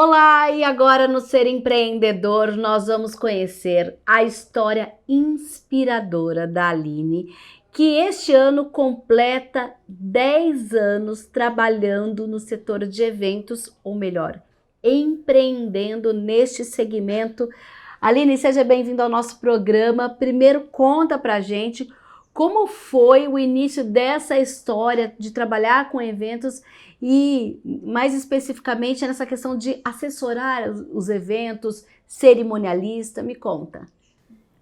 Olá, e agora no Ser Empreendedor nós vamos conhecer a história inspiradora da Aline, que este ano completa 10 anos trabalhando no setor de eventos, ou melhor, empreendendo neste segmento. Aline, seja bem-vinda ao nosso programa. Primeiro, conta pra gente como foi o início dessa história de trabalhar com eventos e, mais especificamente, nessa questão de assessorar os eventos, cerimonialista. Me conta.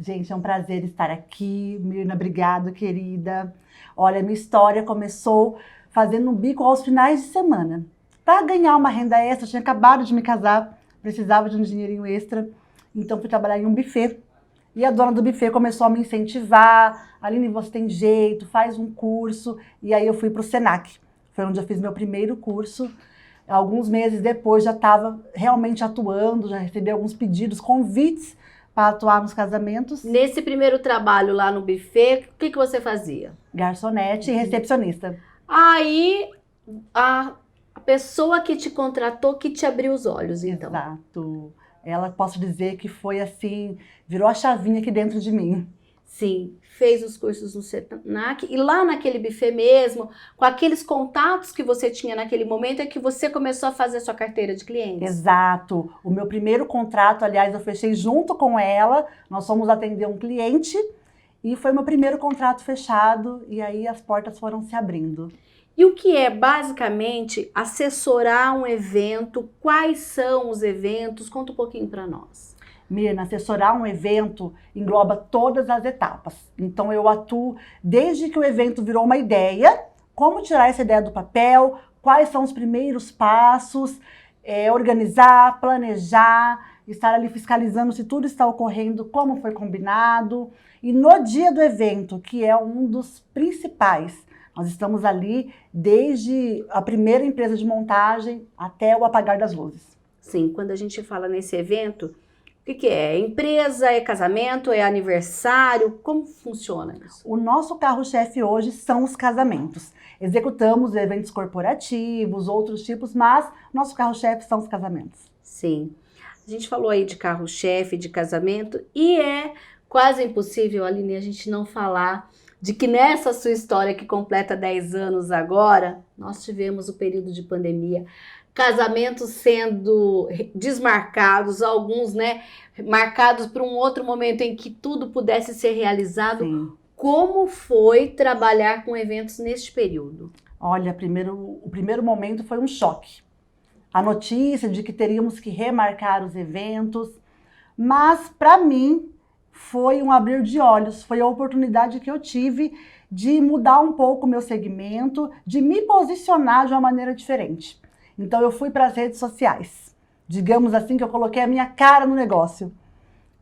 Gente, é um prazer estar aqui. Mirna, obrigado, querida. Olha, minha história começou fazendo um bico aos finais de semana. Para ganhar uma renda extra, eu tinha acabado de me casar, precisava de um dinheirinho extra, então fui trabalhar em um buffet. E a dona do buffet começou a me incentivar. Aline, você tem jeito, faz um curso. E aí eu fui para o Senac. Foi onde eu fiz meu primeiro curso. Alguns meses depois já estava realmente atuando, já recebi alguns pedidos, convites para atuar nos casamentos. Nesse primeiro trabalho lá no buffet, o que você fazia? Garçonete e recepcionista. Aí, a pessoa que te contratou, que te abriu os olhos, então. Exato. Ela, posso dizer que foi assim, virou a chavinha aqui dentro de mim. Sim, fez os cursos no Senac e lá naquele buffet mesmo, com aqueles contatos que você tinha naquele momento, é que você começou a fazer a sua carteira de clientes. Exato. O meu primeiro contrato, aliás, eu fechei junto com ela. Nós fomos atender um cliente e foi meu primeiro contrato fechado e aí as portas foram se abrindo. E o que é basicamente assessorar um evento? Quais são os eventos? Conta um pouquinho para nós. Mirna, assessorar um evento engloba todas as etapas. Então eu atuo desde que o evento virou uma ideia, como tirar essa ideia do papel, quais são os primeiros passos, organizar, planejar, estar ali fiscalizando se tudo está ocorrendo como foi combinado. E no dia do evento, que é um dos principais, nós estamos ali desde a primeira empresa de montagem até o apagar das luzes. Sim, quando a gente fala nesse evento, o que é? É empresa, é casamento, é aniversário? Como funciona isso? O nosso carro-chefe hoje são os casamentos. Executamos eventos corporativos, outros tipos, mas nosso carro-chefe são os casamentos. Sim. A gente falou aí de carro-chefe, de casamento, e é quase impossível, Aline, a gente não falar de que nessa sua história que completa 10 anos agora, nós tivemos o período de pandemia, casamentos sendo desmarcados, alguns, marcados para um outro momento em que tudo pudesse ser realizado. Sim. Como foi trabalhar com eventos neste período? Olha, o primeiro momento foi um choque. A notícia de que teríamos que remarcar os eventos, mas para mim foi um abrir de olhos, foi a oportunidade que eu tive de mudar um pouco o meu segmento, de me posicionar de uma maneira diferente. Então eu fui para as redes sociais, digamos assim que eu coloquei a minha cara no negócio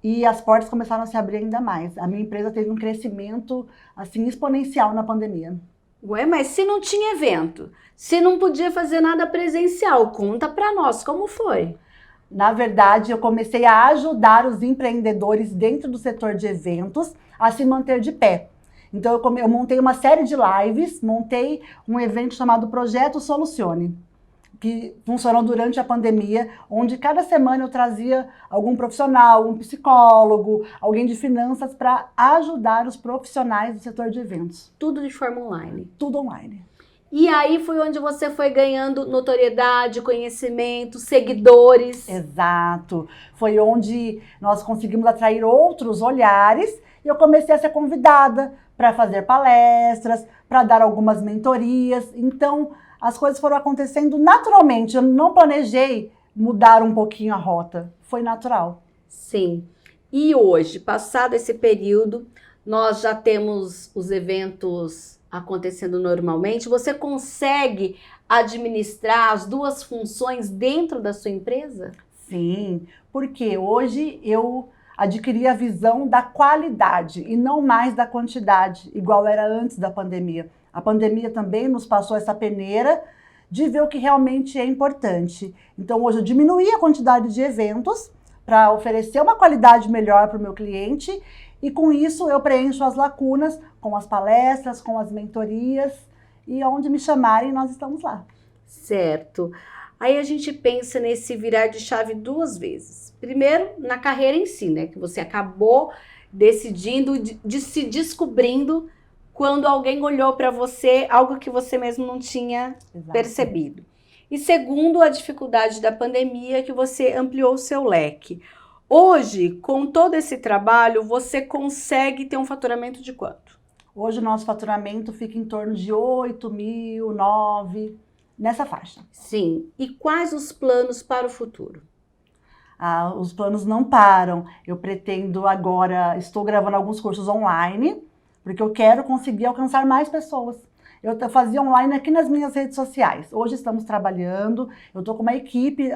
e as portas começaram a se abrir ainda mais. A minha empresa teve um crescimento assim exponencial na pandemia. Ué, mas se não tinha evento, se não podia fazer nada presencial, conta para nós como foi. Na verdade, eu comecei a ajudar os empreendedores dentro do setor de eventos a se manter de pé. Então eu montei uma série de lives, montei um evento chamado Projeto Solucione, que funcionou durante a pandemia, onde cada semana eu trazia algum profissional, um psicólogo, alguém de finanças para ajudar os profissionais do setor de eventos. Tudo de forma online. Tudo online. E aí foi onde você foi ganhando notoriedade, conhecimento, seguidores. Exato. Foi onde nós conseguimos atrair outros olhares e eu comecei a ser convidada para fazer palestras, para dar algumas mentorias. Então, as coisas foram acontecendo naturalmente. Eu não planejei mudar um pouquinho a rota. Foi natural. Sim. E hoje, passado esse período, nós já temos os eventos acontecendo normalmente. Você consegue administrar as duas funções dentro da sua empresa? Sim, porque hoje eu adquiri a visão da qualidade e não mais da quantidade, igual era antes da pandemia. A pandemia também nos passou essa peneira de ver o que realmente é importante. Então hoje eu diminuí a quantidade de eventos para oferecer uma qualidade melhor para o meu cliente e com isso eu preencho as lacunas com as palestras, com as mentorias e onde me chamarem nós estamos lá. Certo. Aí a gente pensa nesse virar de chave duas vezes. Primeiro, na carreira em si, né? Que você acabou decidindo, de se descobrindo quando alguém olhou para você algo que você mesmo não tinha percebido. E segundo, a dificuldade da pandemia, que você ampliou o seu leque. Hoje, com todo esse trabalho, você consegue ter um faturamento de quanto? Hoje o nosso faturamento fica em torno de 8 mil, 9, nessa faixa. Sim. E quais os planos para o futuro? Os planos não param. Eu pretendo agora, estou gravando alguns cursos online, porque eu quero conseguir alcançar mais pessoas. Eu fazia online aqui nas minhas redes sociais. Hoje estamos trabalhando, eu estou com uma equipe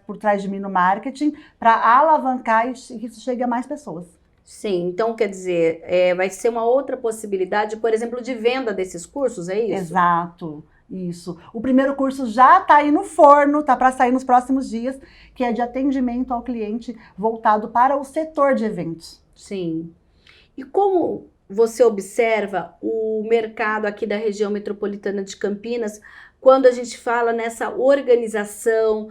por trás de mim no marketing para alavancar e que isso chegue a mais pessoas. Sim, então quer dizer, vai ser uma outra possibilidade, por exemplo, de venda desses cursos, é isso? Exato, isso. O primeiro curso já está aí no forno, está para sair nos próximos dias, que é de atendimento ao cliente voltado para o setor de eventos. Sim. E como você observa o mercado aqui da região metropolitana de Campinas, quando a gente fala nessa organização,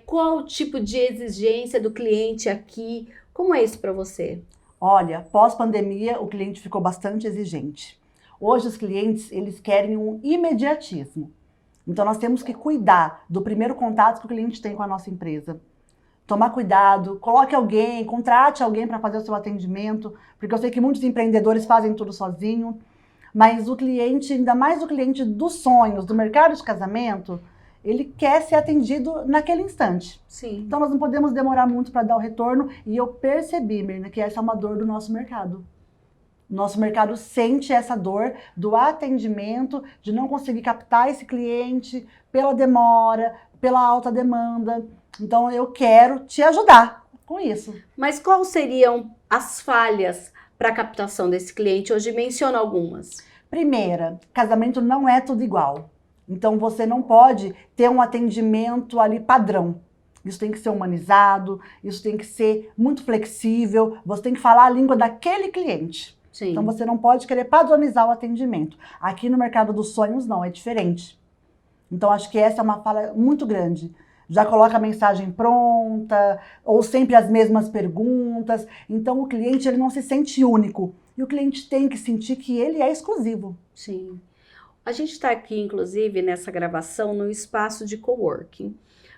qual o tipo de exigência do cliente aqui? Como é isso para você? Olha, pós-pandemia, o cliente ficou bastante exigente. Hoje, os clientes, eles querem um imediatismo. Então, nós temos que cuidar do primeiro contato que o cliente tem com a nossa empresa. Tomar cuidado, coloque alguém, contrate alguém para fazer o seu atendimento, porque eu sei que muitos empreendedores fazem tudo sozinho, mas o cliente, ainda mais o cliente dos sonhos, do mercado de casamento, ele quer ser atendido naquele instante. Sim. Então, nós não podemos demorar muito para dar o retorno. E eu percebi, Mirna, que essa é uma dor do nosso mercado. Nosso mercado sente essa dor do atendimento, de não conseguir captar esse cliente pela demora, pela alta demanda. Então, eu quero te ajudar com isso. Mas quais seriam as falhas para a captação desse cliente? Hoje menciona algumas. Primeira, casamento não é tudo igual. Então, você não pode ter um atendimento ali padrão. Isso tem que ser humanizado, isso tem que ser muito flexível, você tem que falar a língua daquele cliente. Sim. Então, você não pode querer padronizar o atendimento. Aqui no mercado dos sonhos, não, é diferente. Então, acho que essa é uma falha muito grande. Já coloca a mensagem pronta, ou sempre as mesmas perguntas. Então, o cliente ele não se sente único. E o cliente tem que sentir que ele é exclusivo. Sim. A gente está aqui, inclusive, nessa gravação, no espaço de coworking.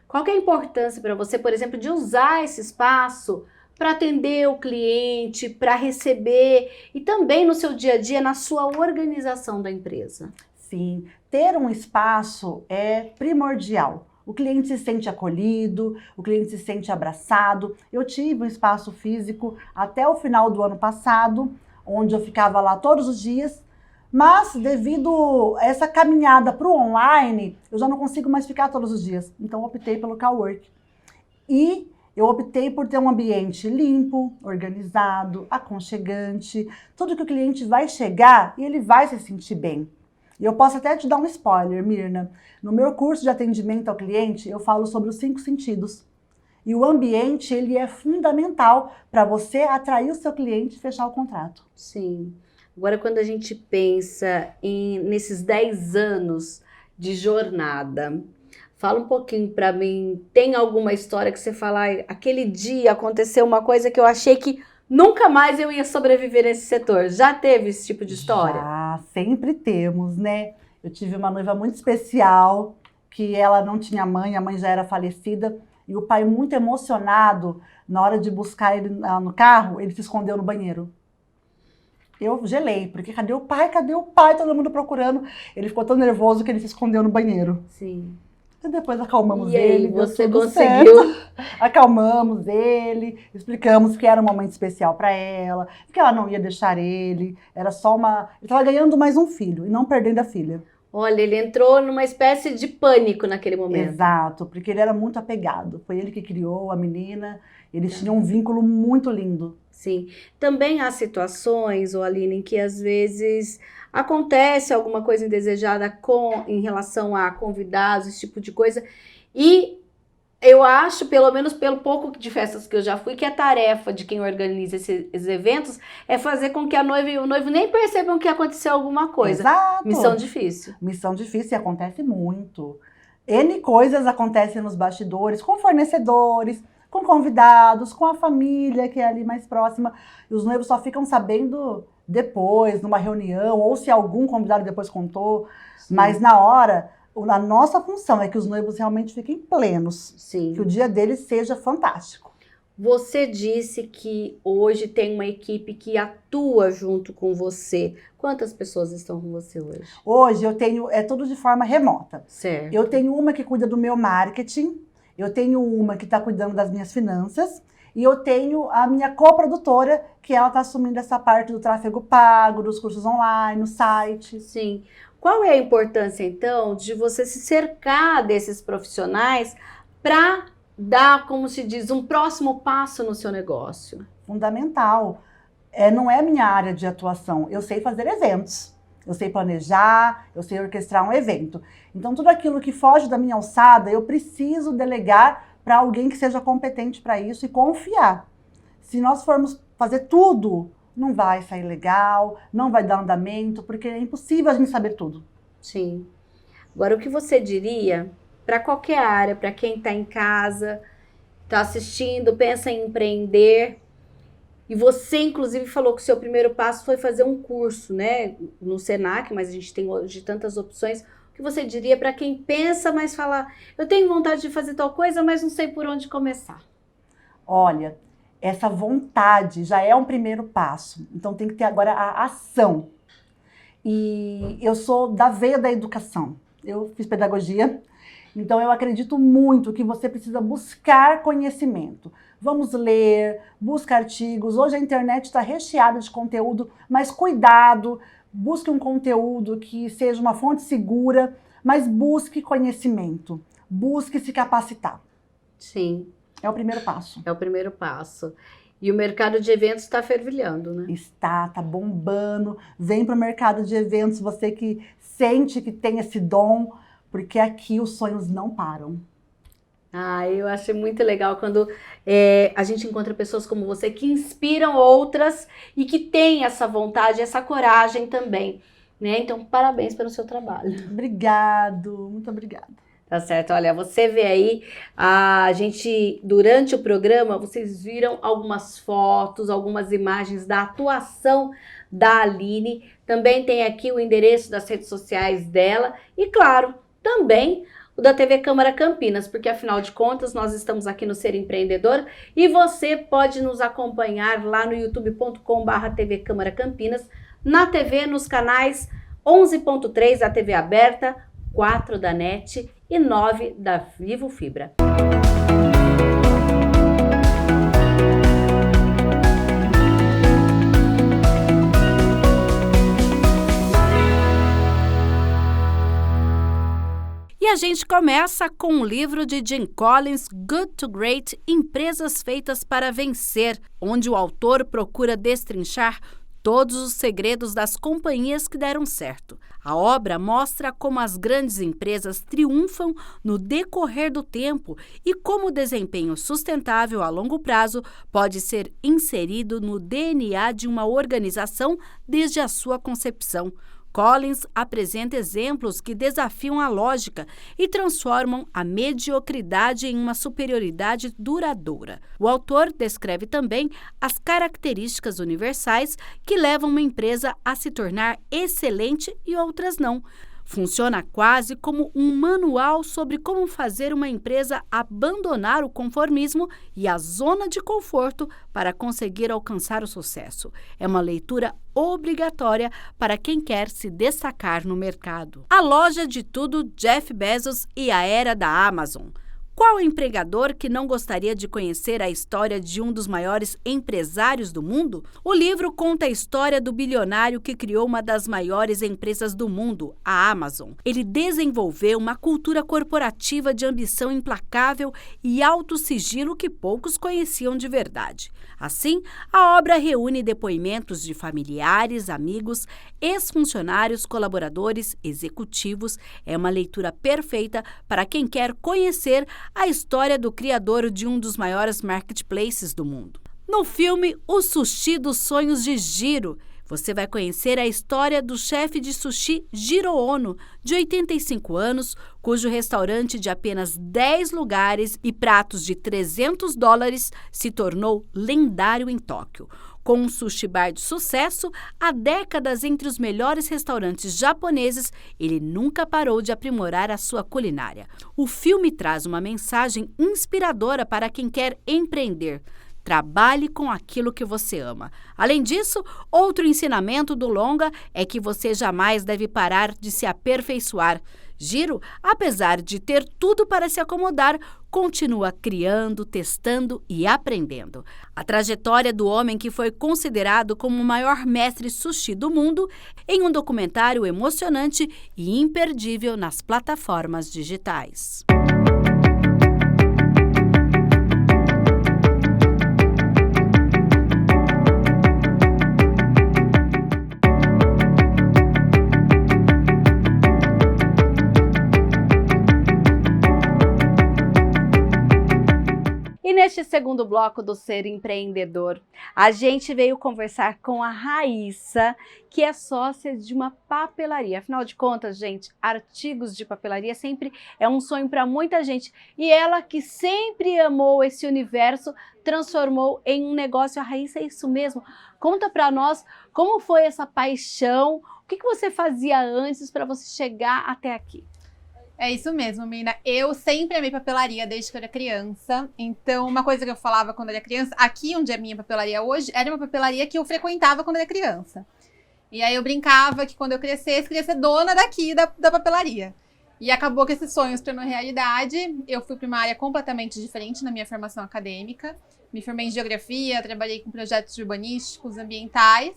Qual que é a importância para você, por exemplo, de usar esse espaço para atender o cliente, para receber e também no seu dia a dia, na sua organização da empresa? Sim, ter um espaço é primordial. O cliente se sente acolhido, o cliente se sente abraçado. Eu tive um espaço físico até o final do ano passado, onde eu ficava lá todos os dias. Mas, devido a essa caminhada para o online, eu já não consigo mais ficar todos os dias. Então, eu optei pelo cowork. E eu optei por ter um ambiente limpo, organizado, aconchegante. Tudo que o cliente vai chegar e ele vai se sentir bem. E eu posso até te dar um spoiler, Mirna. No meu curso de atendimento ao cliente, eu falo sobre os 5 sentidos. E o ambiente, ele é fundamental para você atrair o seu cliente e fechar o contrato. Sim. Agora, quando a gente pensa nesses 10 anos de jornada, fala um pouquinho para mim, tem alguma história que você fala, aquele dia aconteceu uma coisa que eu achei que nunca mais eu ia sobreviver nesse setor. Já teve esse tipo de história? Já, sempre temos, né? Eu tive uma noiva muito especial, que ela não tinha mãe, a mãe já era falecida, e o pai muito emocionado, na hora de buscar ele no carro, ele se escondeu no banheiro. Eu gelei, porque cadê o pai? Cadê o pai? Todo mundo procurando. Ele ficou tão nervoso que ele se escondeu no banheiro. Sim. E depois acalmamos E aí, ele. você deu tudo conseguiu? certo. Acalmamos ele, explicamos que era um momento especial para ela, que ela não ia deixar ele. Era só uma. Ele estava ganhando mais um filho e não perdendo a filha. Olha, ele entrou numa espécie de pânico naquele momento. Exato, porque ele era muito apegado. Foi ele que criou a menina. Eles tinham um vínculo muito lindo. Sim. Também há situações, Aline, em que às vezes acontece alguma coisa indesejada em relação a convidados, esse tipo de coisa. E eu acho, pelo menos pelo pouco de festas que eu já fui, que a tarefa de quem organiza esses eventos é fazer com que a noiva e o noivo nem percebam que aconteceu alguma coisa. Exato. Missão difícil. Missão difícil e acontece muito. N coisas acontecem nos bastidores, com fornecedores, com convidados, com a família que é ali mais próxima. E os noivos só ficam sabendo depois, numa reunião, ou se algum convidado depois contou. Sim. Mas na hora, a nossa função é que os noivos realmente fiquem plenos. Sim. Que o dia deles seja fantástico. Você disse que hoje tem uma equipe que atua junto com você. Quantas pessoas estão com você hoje? Hoje eu tenho, é tudo de forma remota. Certo. Eu tenho uma que cuida do meu marketing, eu tenho uma que está cuidando das minhas finanças, e eu tenho a minha coprodutora, que ela está assumindo essa parte do tráfego pago, dos cursos online, no site. Sim. Qual é a importância, então, de você se cercar desses profissionais para dar, como se diz, um próximo passo no seu negócio? Fundamental. Não é minha área de atuação. Eu sei fazer eventos, eu sei planejar, eu sei orquestrar um evento. Então, tudo aquilo que foge da minha alçada, eu preciso delegar para alguém que seja competente para isso e confiar. Se nós formos fazer tudo, não vai sair legal, não vai dar andamento, porque é impossível a gente saber tudo. Sim. Agora, o que você diria para qualquer área, para quem está em casa, está assistindo, pensa em empreender, e você, inclusive, falou que o seu primeiro passo foi fazer um curso, né, no Senac, mas a gente tem hoje tantas opções. O que você diria para quem pensa, mas fala, eu tenho vontade de fazer tal coisa, mas não sei por onde começar? Olha, essa vontade já é um primeiro passo. Então tem que ter agora a ação. E eu sou da veia da educação. Eu fiz pedagogia, então eu acredito muito que você precisa buscar conhecimento. Vamos ler, busca artigos. Hoje a internet está recheada de conteúdo, mas cuidado, busque um conteúdo que seja uma fonte segura, mas busque conhecimento, busque se capacitar. Sim. É o primeiro passo. É o primeiro passo. E o mercado de eventos está fervilhando, né? Tá bombando. Vem para o mercado de eventos, você que sente que tem esse dom, porque aqui os sonhos não param. Eu achei muito legal quando a gente encontra pessoas como você que inspiram outras e que têm essa vontade, essa coragem também, né? Então, parabéns pelo seu trabalho. Obrigado, muito obrigada. Tá certo, olha, você vê aí, a gente, durante o programa, vocês viram algumas fotos, algumas imagens da atuação da Aline, também tem aqui o endereço das redes sociais dela e, claro, também o da TV Câmara Campinas, porque afinal de contas nós estamos aqui no Ser Empreendedor e você pode nos acompanhar lá no youtube.com/TV Câmara Campinas, na TV, nos canais 11.3 da TV aberta, 4 da NET e 9 da Vivo Fibra. E a gente começa com o livro de Jim Collins, Good to Great, Empresas Feitas para Vencer, onde o autor procura destrinchar todos os segredos das companhias que deram certo. A obra mostra como as grandes empresas triunfam no decorrer do tempo e como o desempenho sustentável a longo prazo pode ser inserido no DNA de uma organização desde a sua concepção. Collins apresenta exemplos que desafiam a lógica e transformam a mediocridade em uma superioridade duradoura. O autor descreve também as características universais que levam uma empresa a se tornar excelente e outras não. Funciona quase como um manual sobre como fazer uma empresa abandonar o conformismo e a zona de conforto para conseguir alcançar o sucesso. É uma leitura obrigatória para quem quer se destacar no mercado. A loja de tudo, Jeff Bezos e a era da Amazon. Qual empregador que não gostaria de conhecer a história de um dos maiores empresários do mundo? O livro conta a história do bilionário que criou uma das maiores empresas do mundo, a Amazon. Ele desenvolveu uma cultura corporativa de ambição implacável e alto sigilo que poucos conheciam de verdade. Assim, a obra reúne depoimentos de familiares, amigos, ex-funcionários, colaboradores, executivos. É uma leitura perfeita para quem quer conhecer a história do criador de um dos maiores marketplaces do mundo. No filme O Sushi dos Sonhos de Jiro, Você vai conhecer a história do chefe de sushi Jiro Ono, de 85 anos, cujo restaurante de apenas 10 lugares e pratos de $300 se tornou lendário em Tóquio. Com um sushi bar de sucesso, há décadas entre os melhores restaurantes japoneses, ele nunca parou de aprimorar a sua culinária. O filme traz uma mensagem inspiradora para quem quer empreender. Trabalhe com aquilo que você ama. Além disso, outro ensinamento do longa é que você jamais deve parar de se aperfeiçoar. Jiro, apesar de ter tudo para se acomodar, continua criando, testando e aprendendo. A trajetória do homem que foi considerado como o maior mestre sushi do mundo em um documentário emocionante e imperdível nas plataformas digitais. Neste segundo bloco do Ser Empreendedor, a gente veio conversar com a Raíssa, que é sócia de uma papelaria. Afinal de contas, gente, artigos de papelaria sempre é um sonho para muita gente. E ela, que sempre amou esse universo, transformou em um negócio. A Raíssa é isso mesmo. Conta para nós como foi essa paixão, o que você fazia antes para você chegar até aqui? É isso mesmo, menina. Eu sempre amei papelaria desde que eu era criança. Então, uma coisa que eu falava quando eu era criança, aqui onde é a minha papelaria hoje, era uma papelaria que eu frequentava quando eu era criança. E aí eu brincava que quando eu crescesse, queria ser dona daqui da papelaria. E acabou que esse sonho se tornou realidade. Eu fui para uma área completamente diferente na minha formação acadêmica. Me formei em geografia, trabalhei com projetos urbanísticos, ambientais.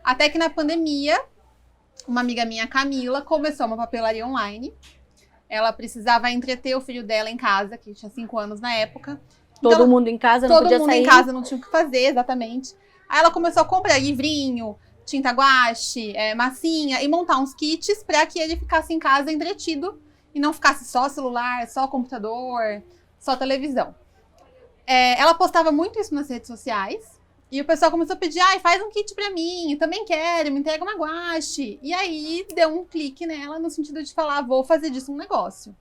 Até que na pandemia, uma amiga minha, Camila, começou uma papelaria online. Ela precisava entreter o filho dela em casa, que tinha 5 anos na época. Todo mundo em casa, não podia sair? Todo mundo em casa, não tinha o que fazer, exatamente. Aí ela começou a comprar livrinho, tinta guache, massinha, e montar uns kits para que ele ficasse em casa entretido e não ficasse só celular, só computador, só televisão. Ela postava muito isso nas redes sociais. E o pessoal começou a pedir, faz um kit pra mim, eu também quero, me entrega uma guache. E aí deu um clique nela no sentido de falar, vou fazer disso um negócio.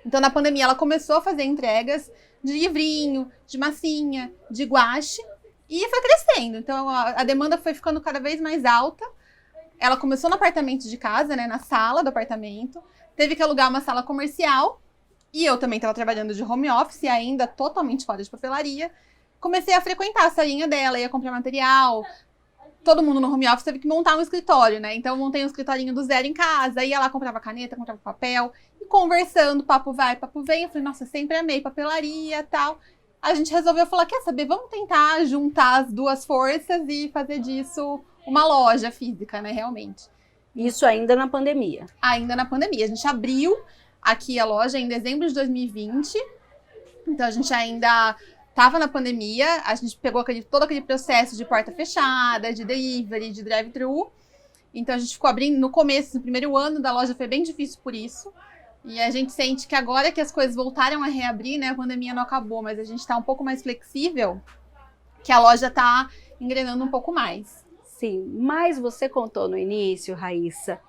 Então na pandemia ela começou a fazer entregas de livrinho, de massinha, de guache e foi crescendo. Então a demanda foi ficando cada vez mais alta. Ela começou no apartamento de casa, né, na sala do apartamento, teve que alugar uma sala comercial e eu também estava trabalhando de home office, ainda totalmente fora de papelaria. Comecei a frequentar a salinha dela, ia comprar material. Todo mundo no home office teve que montar um escritório, né? Então eu montei um escritorinho do zero em casa, ia lá, comprava caneta, comprava papel, e conversando, papo vai, papo vem. Eu falei, nossa, sempre amei papelaria e tal. A gente resolveu falar, quer saber, vamos tentar juntar as duas forças e fazer disso uma loja física, né, realmente. Isso ainda na pandemia? Ainda na pandemia. A gente abriu aqui a loja em dezembro de 2020, então a gente ainda estava na pandemia, a gente pegou todo aquele processo de porta fechada, de delivery, de drive-thru. Então a gente ficou abrindo no começo, no primeiro ano da loja foi bem difícil por isso. E a gente sente que agora que as coisas voltaram a reabrir, né, a pandemia não acabou, mas a gente está um pouco mais flexível, que a loja está engrenando um pouco mais. Sim, mas você contou no início, Raíssa,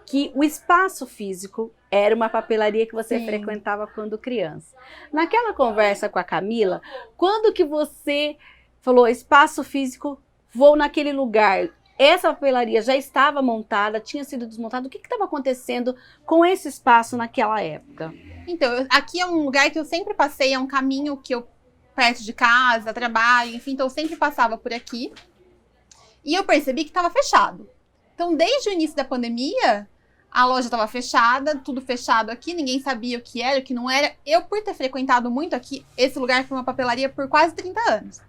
que o espaço físico era uma papelaria que você Sim. frequentava quando criança. Naquela conversa com a Camila, quando que você falou espaço físico, vou naquele lugar, essa papelaria já estava montada, tinha sido desmontada, o que estava acontecendo com esse espaço naquela época? Então, aqui é um lugar que eu sempre passei, é um caminho que eu, perto de casa, trabalho, enfim, então eu sempre passava por aqui. E eu percebi que estava fechado. Então, desde o início da pandemia, a loja estava fechada, tudo fechado aqui, ninguém sabia o que era, o que não era. Eu, por ter frequentado muito aqui, esse lugar foi uma papelaria por quase 30 anos.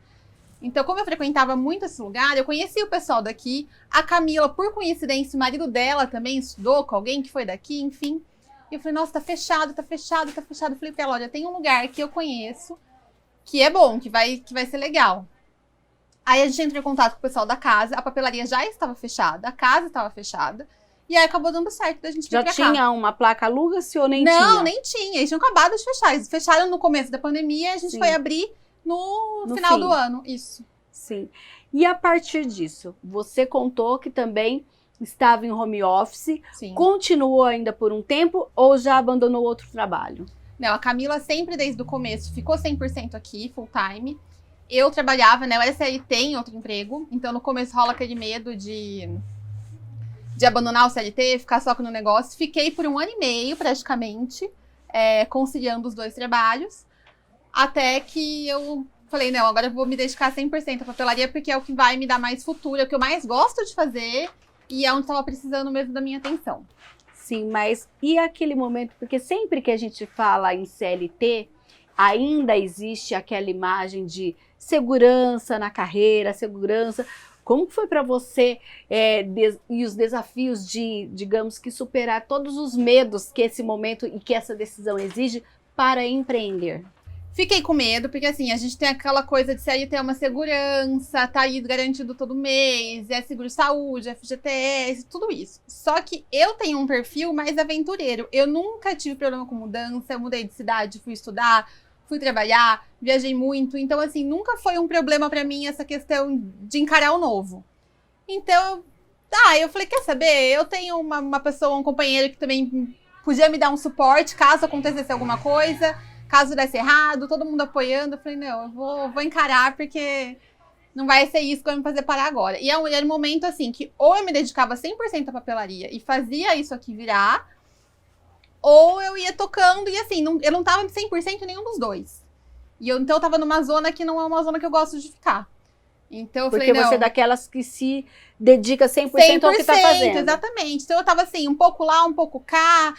Então, como eu frequentava muito esse lugar, eu conheci o pessoal daqui. A Camila, por coincidência, o marido dela também estudou com alguém que foi daqui, enfim. E eu falei, nossa, tá fechado, tá fechado, tá fechado. Eu falei pra ela, olha, tem um lugar que eu conheço, que é bom, que vai ser legal. Aí a gente entrou em contato com o pessoal da casa, a papelaria já estava fechada, a casa estava fechada. E aí acabou dando certo da gente vir Já pra cá. tinha uma placa aluga-se ou nem tinha? Não, nem tinha. Eles tinham acabado de fechar. Eles fecharam no começo da pandemia e a gente Sim. foi abrir no final fim. do ano. Isso. Sim. E a partir disso, você contou que também estava em home office, Sim. continuou ainda por um tempo ou já abandonou outro trabalho? Não, a Camila sempre desde o começo ficou 100% aqui, full time. Eu trabalhava, né, eu era CLT em outro emprego, então no começo rola aquele medo de abandonar o CLT, ficar só no negócio. Fiquei por 1 ano e meio, praticamente, conciliando os 2 trabalhos, até que eu falei, não, agora eu vou me dedicar 100% à papelaria, porque é o que vai me dar mais futuro, é o que eu mais gosto de fazer e é onde estava precisando mesmo da minha atenção. Sim, mas e aquele momento? Porque sempre que a gente fala em CLT, ainda existe aquela imagem de segurança na carreira, segurança. Como foi para você e os desafios de, digamos que, superar todos os medos que esse momento e que essa decisão exige para empreender? Fiquei com medo, porque assim, a gente tem aquela coisa de CLT uma segurança, tá aí garantido todo mês, é seguro-saúde, FGTS, tudo isso. Só que eu tenho um perfil mais aventureiro. Eu nunca tive problema com mudança, eu mudei de cidade, fui estudar, fui trabalhar, viajei muito. Então, assim, nunca foi um problema pra mim essa questão de encarar o novo. Então, eu falei, quer saber? Eu tenho uma pessoa, um companheiro que também podia me dar um suporte caso acontecesse alguma coisa. Caso desse errado, todo mundo apoiando, eu falei, não, eu vou encarar, porque não vai ser isso que vai me fazer parar agora. E era um momento, assim, que ou eu me dedicava 100% à papelaria e fazia isso aqui virar, ou eu ia tocando e, assim, eu não tava 100% em nenhum dos dois. Então eu tava numa zona que não é uma zona que eu gosto de ficar. Então eu falei, não. Porque você é daquelas que se dedica 100% ao que tá fazendo. Exatamente. Então eu tava assim, um pouco lá, um pouco cá.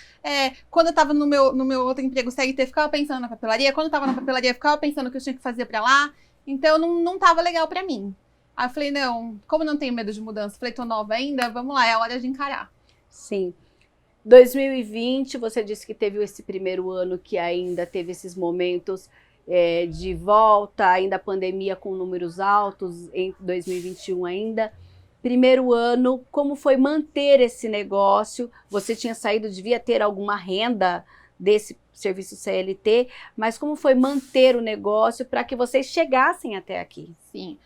Quando eu tava no meu outro emprego CLT, eu ficava pensando na papelaria. Quando eu tava na papelaria, eu ficava pensando o que eu tinha que fazer pra lá. Então não tava legal pra mim. Aí eu falei, não, como eu não tenho medo de mudança, falei, tô nova ainda, vamos lá, é a hora de encarar. Sim. 2020, você disse que teve esse primeiro ano que ainda teve esses momentos de volta, ainda a pandemia com números altos, em 2021 ainda. Primeiro ano, como foi manter esse negócio? Você tinha saído, devia ter alguma renda desse serviço CLT, mas como foi manter o negócio para que vocês chegassem até aqui? Sim,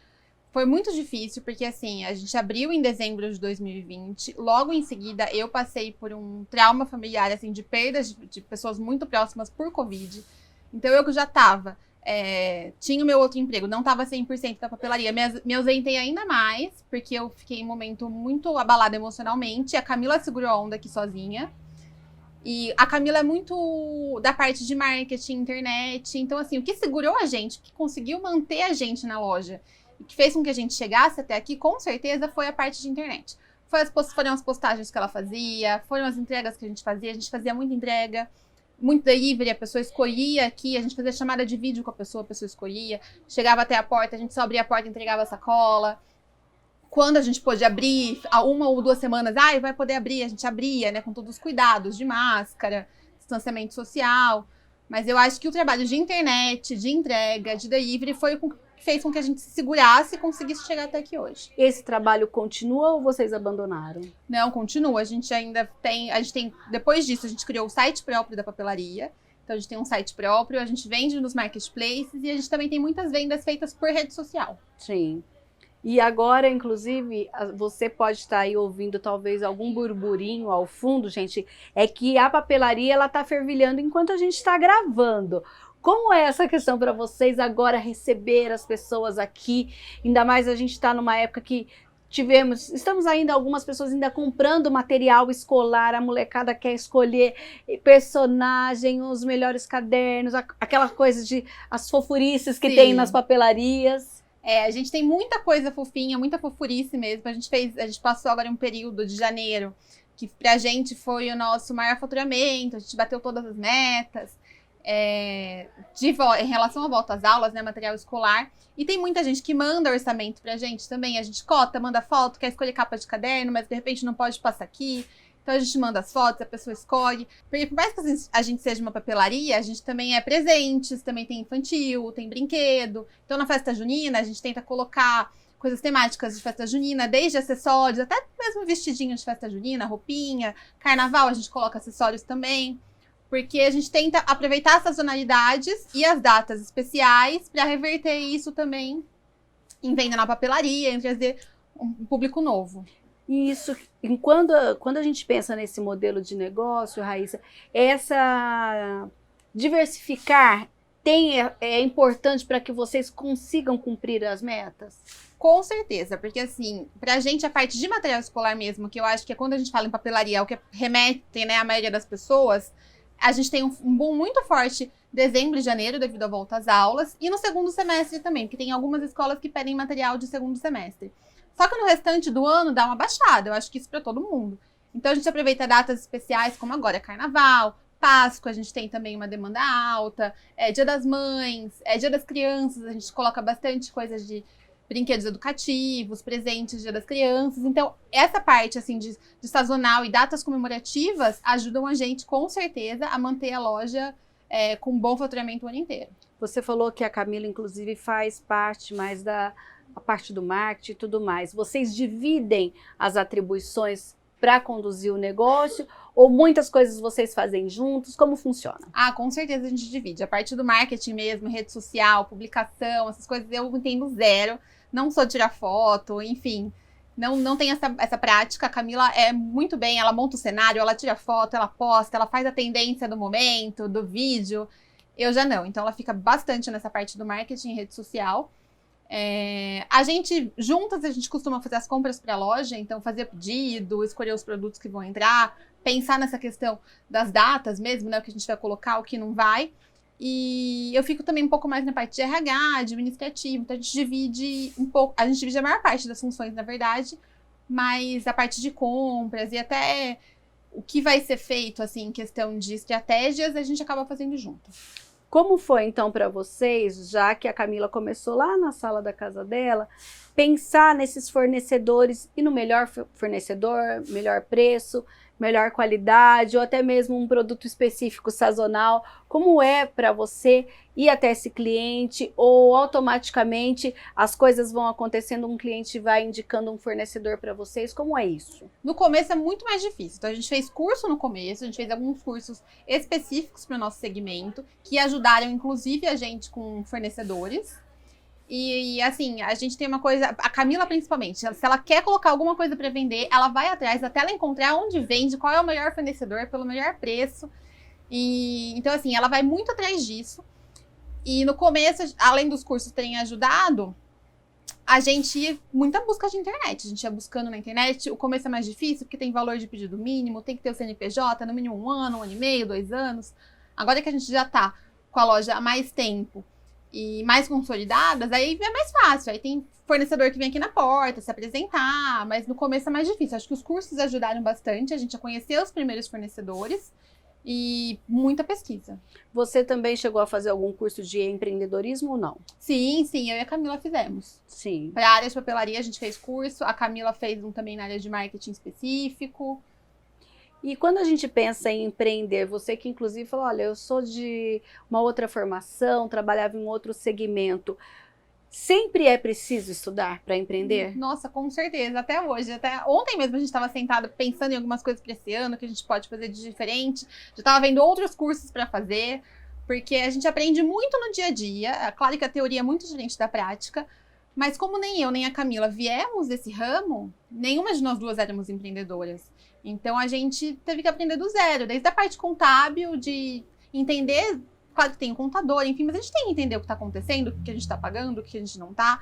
foi muito difícil, porque assim, a gente abriu em dezembro de 2020, logo em seguida eu passei por um trauma familiar, assim, de perdas de pessoas muito próximas por Covid. Então, eu que já estava, tinha o meu outro emprego, não estava 100% da papelaria, me ausentei ainda mais, porque eu fiquei em um momento muito abalada emocionalmente. A Camila segurou a onda aqui sozinha. E a Camila é muito da parte de marketing, internet. Então, assim, o que segurou a gente, o que conseguiu manter a gente na loja, e que fez com que a gente chegasse até aqui, com certeza, foi a parte de internet. Foram as postagens que ela fazia, foram as entregas que a gente fazia muita entrega. Muito delivery, a pessoa escolhia aqui, a gente fazia chamada de vídeo com a pessoa escolhia, chegava até a porta, a gente só abria a porta e entregava a sacola. Quando a gente pôde abrir, há 1 ou 2 semanas, vai poder abrir, a gente abria, né, com todos os cuidados de máscara, distanciamento social. Mas eu acho que o trabalho de internet, de entrega, de delivery foi o que fez com que a gente se segurasse e conseguisse chegar até aqui hoje. Esse trabalho continua ou vocês abandonaram? Não, continua. A gente tem, depois disso, a gente criou o site próprio da papelaria. Então, a gente tem um site próprio, a gente vende nos marketplaces e a gente também tem muitas vendas feitas por rede social. Sim. E agora, inclusive, você pode estar aí ouvindo talvez algum burburinho ao fundo, gente, é que a papelaria, ela tá fervilhando enquanto a gente está gravando. Como é essa questão para vocês agora receber as pessoas aqui? Ainda mais a gente está numa época que estamos ainda, algumas pessoas ainda comprando material escolar, a molecada quer escolher personagem, os melhores cadernos, aquela coisa de as fofurices que tem nas papelarias. A gente tem muita coisa fofinha, muita fofurice mesmo. A gente passou agora um período de janeiro, que pra gente foi o nosso maior faturamento, a gente bateu todas as metas. Em relação à volta às aulas, né, material escolar, e tem muita gente que manda orçamento pra gente também, a gente cota, manda foto, quer escolher capa de caderno, mas de repente não pode passar aqui, então a gente manda as fotos, a pessoa escolhe, porque por mais que a gente seja uma papelaria, a gente também é presentes, também tem infantil, tem brinquedo, então na festa junina a gente tenta colocar coisas temáticas de festa junina, desde acessórios, até mesmo vestidinho de festa junina, roupinha, carnaval a gente coloca acessórios também. Porque a gente tenta aproveitar as sazonalidades e as datas especiais para reverter isso também em venda na papelaria, em trazer um público novo. E isso, quando a gente pensa nesse modelo de negócio, Raíssa, essa diversificar é importante para que vocês consigam cumprir as metas? Com certeza, porque assim, pra gente a parte de material escolar mesmo, que eu acho que é quando a gente fala em papelaria, é o que remete, né, a maioria das pessoas, a gente tem um boom muito forte dezembro e janeiro, devido à volta às aulas, e no segundo semestre também, porque tem algumas escolas que pedem material de segundo semestre. Só que no restante do ano dá uma baixada, eu acho que isso para todo mundo. Então a gente aproveita datas especiais, como agora Carnaval, Páscoa, a gente tem também uma demanda alta, Dia das Mães, Dia das Crianças, a gente coloca bastante coisas de brinquedos educativos, presentes, Dia das Crianças. Então, essa parte assim de sazonal e datas comemorativas ajudam a gente, com certeza, a manter a loja com bom faturamento o ano inteiro. Você falou que a Camila, inclusive, faz parte mais a parte do marketing e tudo mais. Vocês dividem as atribuições para conduzir o negócio ou muitas coisas vocês fazem juntos? Como funciona? Ah, com certeza a gente divide. A parte do marketing mesmo, rede social, publicação, essas coisas eu entendo zero. Não sou tirar foto, enfim. Não tem essa prática. A Camila é muito bem, ela monta o cenário, ela tira foto, ela posta, ela faz a tendência do momento, do vídeo. Eu já não. Então ela fica bastante nessa parte do marketing e rede social. A gente, juntas, a gente costuma fazer as compras para a loja, então fazer pedido, escolher os produtos que vão entrar, pensar nessa questão das datas mesmo, né, o que a gente vai colocar, o que não vai. E eu fico também um pouco mais na parte de RH, administrativo, então a gente divide um pouco, a gente divide a maior parte das funções, na verdade, mas a parte de compras e até o que vai ser feito, assim, em questão de estratégias, a gente acaba fazendo junto. Como foi, então, para vocês, já que a Camila começou lá na sala da casa dela, pensar nesses fornecedores e no melhor fornecedor, melhor preço, melhor qualidade, ou até mesmo um produto específico sazonal? Como é para você ir até esse cliente, ou automaticamente as coisas vão acontecendo, um cliente vai indicando um fornecedor para vocês? Como é isso? No começo é muito mais difícil. Então a gente fez curso no começo, a gente fez alguns cursos específicos para o nosso segmento, que ajudaram inclusive a gente com fornecedores. E assim, a gente tem uma coisa, a Camila principalmente, se ela quer colocar alguma coisa para vender, ela vai atrás até ela encontrar onde vende, qual é o melhor fornecedor, pelo melhor preço. E então assim, ela vai muito atrás disso. E no começo, além dos cursos terem ajudado, a gente ia muita busca de internet. A gente ia buscando na internet. O começo é mais difícil, porque tem valor de pedido mínimo, tem que ter o CNPJ, no mínimo 1 ano e meio, 2 anos. Agora que a gente já tá com a loja há mais tempo e mais consolidadas, aí é mais fácil. Aí tem fornecedor que vem aqui na porta se apresentar, mas no começo é mais difícil. Acho que os cursos ajudaram bastante a gente a conhecer os primeiros fornecedores e muita pesquisa. Você também chegou a fazer algum curso de empreendedorismo ou não? Sim, eu e a Camila fizemos. Sim. Para a área de papelaria a gente fez curso, a Camila fez um também na área de marketing específico. E quando a gente pensa em empreender, você que inclusive falou, olha, eu sou de uma outra formação, trabalhava em outro segmento, sempre é preciso estudar para empreender? Nossa, com certeza, até hoje. Até ontem mesmo a gente estava sentado pensando em algumas coisas para esse ano que a gente pode fazer de diferente. Já estava vendo outros cursos para fazer, porque a gente aprende muito no dia a dia. É claro que a teoria é muito diferente da prática, mas como nem eu nem a Camila viemos desse ramo, nenhuma de nós duas éramos empreendedoras. Então a gente teve que aprender do zero, desde a parte contábil, de entender, claro que tem um contador, enfim, mas a gente tem que entender o que está acontecendo, o que a gente está pagando, o que a gente não está.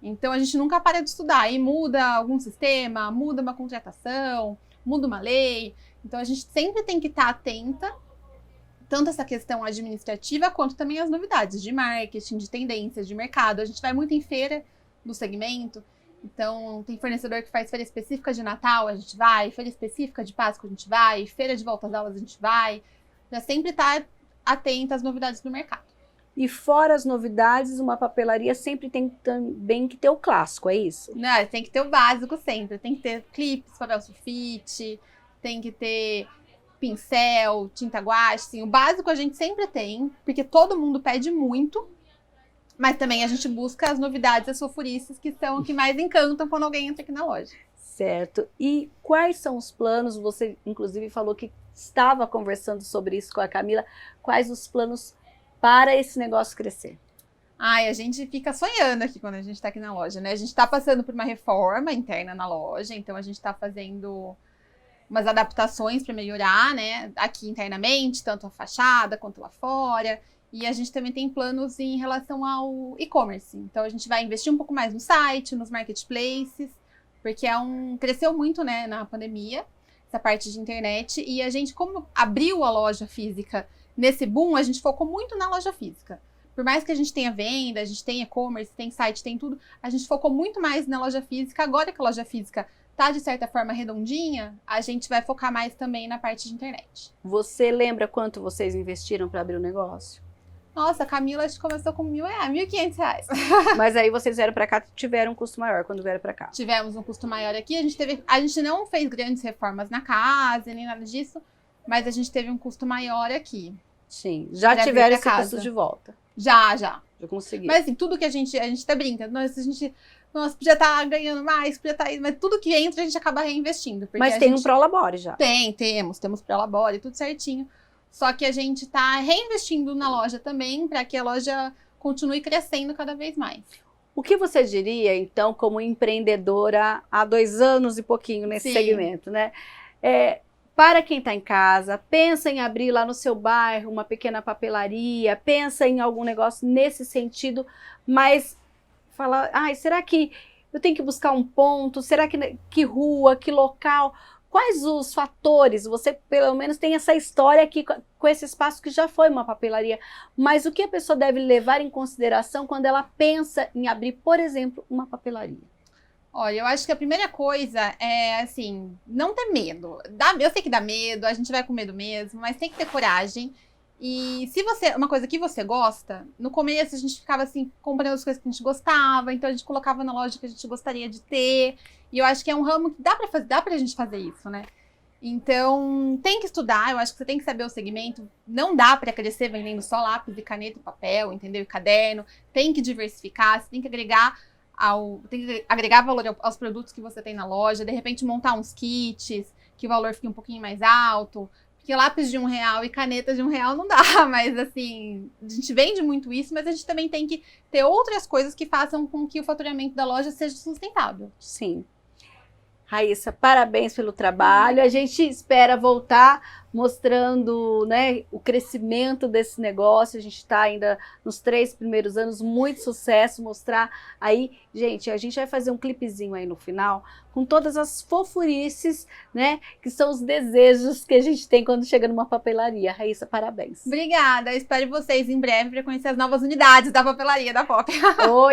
Então a gente nunca para de estudar, e muda algum sistema, muda uma contratação, muda uma lei. Então a gente sempre tem que estar atenta, tanto essa questão administrativa, quanto também as novidades de marketing, de tendências, de mercado. A gente vai muito em feira do segmento. Então, tem fornecedor que faz feira específica de Natal, a gente vai, feira específica de Páscoa, a gente vai, feira de volta às aulas, a gente vai. Pra sempre estar atenta às novidades do mercado. E fora as novidades, uma papelaria sempre tem também que ter o clássico, é isso? Não, tem que ter o básico sempre. Tem que ter clipes, papel sulfite, tem que ter pincel, tinta guache. Assim, o básico a gente sempre tem, porque todo mundo pede muito. Mas também a gente busca as novidades, as fofurices, que são o que mais encantam quando alguém entra aqui na loja. Certo. E quais são os planos? Você, inclusive, falou que estava conversando sobre isso com a Camila. Quais os planos para esse negócio crescer? Ai, a gente fica sonhando aqui quando a gente tá aqui na loja, né? A gente tá passando por uma reforma interna na loja, então a gente tá fazendo umas adaptações para melhorar, né? Aqui internamente, tanto a fachada quanto lá fora. E a gente também tem planos em relação ao e-commerce. Então a gente vai investir um pouco mais no site, nos marketplaces, porque cresceu muito, né, na pandemia, essa parte de internet. E a gente, como abriu a loja física nesse boom, a gente focou muito na loja física. Por mais que a gente tenha venda, a gente tem e-commerce, tem site, tem tudo, a gente focou muito mais na loja física. Agora que a loja física tá, de certa forma, redondinha, a gente vai focar mais também na parte de internet. Você lembra quanto vocês investiram para abrir o negócio? Nossa, a Camila acho que começou com R$1.500. Mas aí vocês vieram para cá, tiveram um custo maior quando vieram para cá. Tivemos um custo maior aqui, a gente não fez grandes reformas na casa, nem nada disso, mas a gente teve um custo maior aqui. Sim, já tiveram esse custo de volta. Já. Já consegui. Mas assim, tudo que a gente até brinca, nossa, podia estar ganhando mais, podia estar... Mas tudo que entra, a gente acaba reinvestindo. Mas tem um Prolabore já. Temos Prolabore, tudo certinho. Só que a gente está reinvestindo na loja também, para que a loja continue crescendo cada vez mais. O que você diria, então, como empreendedora há 2 anos e pouquinho nesse segmento, né? Para quem está em casa, pensa em abrir lá no seu bairro uma pequena papelaria, pensa em algum negócio nesse sentido, mas fala, será que eu tenho que buscar um ponto? Será que rua, que local? Quais os fatores? Você pelo menos tem essa história aqui com esse espaço que já foi uma papelaria, mas o que a pessoa deve levar em consideração quando ela pensa em abrir, por exemplo, uma papelaria? Olha, eu acho que a primeira coisa é, assim, não ter medo. Eu sei que dá medo, a gente vai com medo mesmo, mas tem que ter coragem. E se uma coisa que você gosta, no começo a gente ficava assim, comprando as coisas que a gente gostava, então a gente colocava na loja que a gente gostaria de ter. E eu acho que é um ramo que dá pra gente fazer isso, né? Então, tem que estudar, eu acho que você tem que saber o segmento. Não dá pra crescer vendendo só lápis e caneta e papel, entendeu? E caderno. Tem que diversificar, você tem que agregar valor aos produtos que você tem na loja, de repente montar uns kits, que o valor fique um pouquinho mais alto. Porque lápis de R$1 e caneta de R$1 não dá, mas assim, a gente vende muito isso, mas a gente também tem que ter outras coisas que façam com que o faturamento da loja seja sustentável. Sim. Raíssa, parabéns pelo trabalho. A gente espera voltar mostrando, né, o crescimento desse negócio. A gente está ainda nos 3 primeiros anos, muito sucesso, mostrar aí. Gente, a gente vai fazer um clipezinho aí no final com todas as fofurices, né, que são os desejos que a gente tem quando chega numa papelaria. Raíssa, parabéns. Obrigada, espero vocês em breve para conhecer as novas unidades da papelaria da Pop.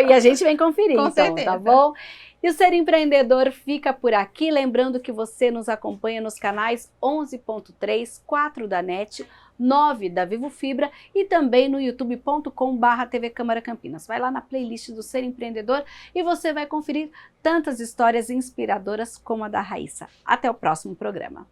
E a gente vem conferir, com então, certeza. Tá bom? E o Ser Empreendedor fica por aqui, lembrando que você nos acompanha nos canais 11.3, 4 da NET, 9 da Vivo Fibra e também no youtube.com/TV Câmara Campinas. Vai lá na playlist do Ser Empreendedor e você vai conferir tantas histórias inspiradoras como a da Raíssa. Até o próximo programa.